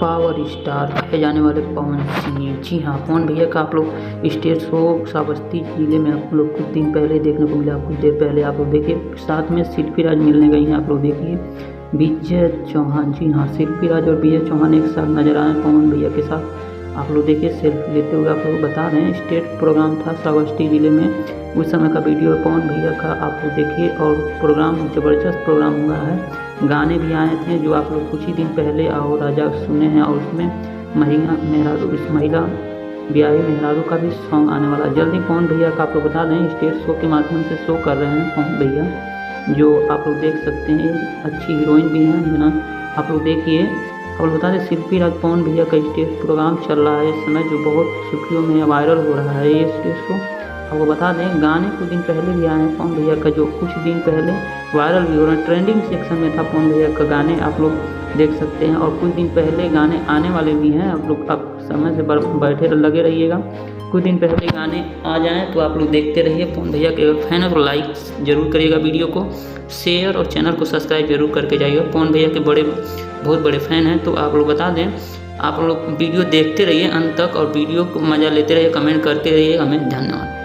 Power star कहे जाने वाले पवन सिंह। जी हाँ, पवन भैया का आप लोग स्टेज शो श्रावस्ती जिले में आप लोग कुछ दिन पहले देखने को मिला। कुछ देर पहले आप लोग देखिए, साथ में शिल्पी राज मिलने गई हैं। आप लोग देखिए विजय चौहान। जी हाँ, शिल्पी राज और विजय चौहान एक साथ नजर आए पवन भैया के साथ। आप लोग देखिए सेल्फी लेते हुए। आप लोग बता रहे हैं स्टेट प्रोग्राम था श्रावस्ती जिले में, उस समय का वीडियो पवन भैया का आप लोग देखिए। और प्रोग्राम ज़बरदस्त प्रोग्राम हुआ है। गाने भी आए थे जो आप लोग कुछ ही दिन पहले आओ राजा सुने हैं। और उसमें महिला ब्याही मेहरारू का भी सॉन्ग आने वाला है जल्दी। पवन भैया का आप लोग बता दें स्टेज शो के माध्यम से शो कर रहे हैं पवन भैया, जो आप लोग देख सकते हैं। अच्छी हीरोइन भी हैं है ना। आप लोग देखिए, आप लोग बता दें शिल्पी राज पवन भैया का स्टेज प्रोग्राम चल रहा है इस समय, जो बहुत सुर्खियों में वायरल हो रहा है ये स्टेज शो। आपको बता दें गाने कुछ दिन पहले भी आए हैं पवन भैया का, जो कुछ दिन पहले वायरल भी हो रहा है। ट्रेंडिंग सेक्शन में था पवन भैया का गाने, आप लोग देख सकते हैं। और कुछ दिन पहले गाने आने वाले भी हैं। आप लोग अब समय से बैठे लगे रहिएगा। कुछ दिन पहले गाने आ जाएँ तो आप लोग देखते रहिए। पवन भैया के फैन है तो लाइक जरूर करिएगा, वीडियो को शेयर और चैनल को सब्सक्राइब जरूर करके जाइएगा। पवन भैया के बहुत बड़े फ़ैन हैं। तो आप लोग बता दें, आप लोग वीडियो देखते रहिए अंत तक और वीडियो को मज़ा लेते रहिए, कमेंट करते रहिए। हमें धन्यवाद।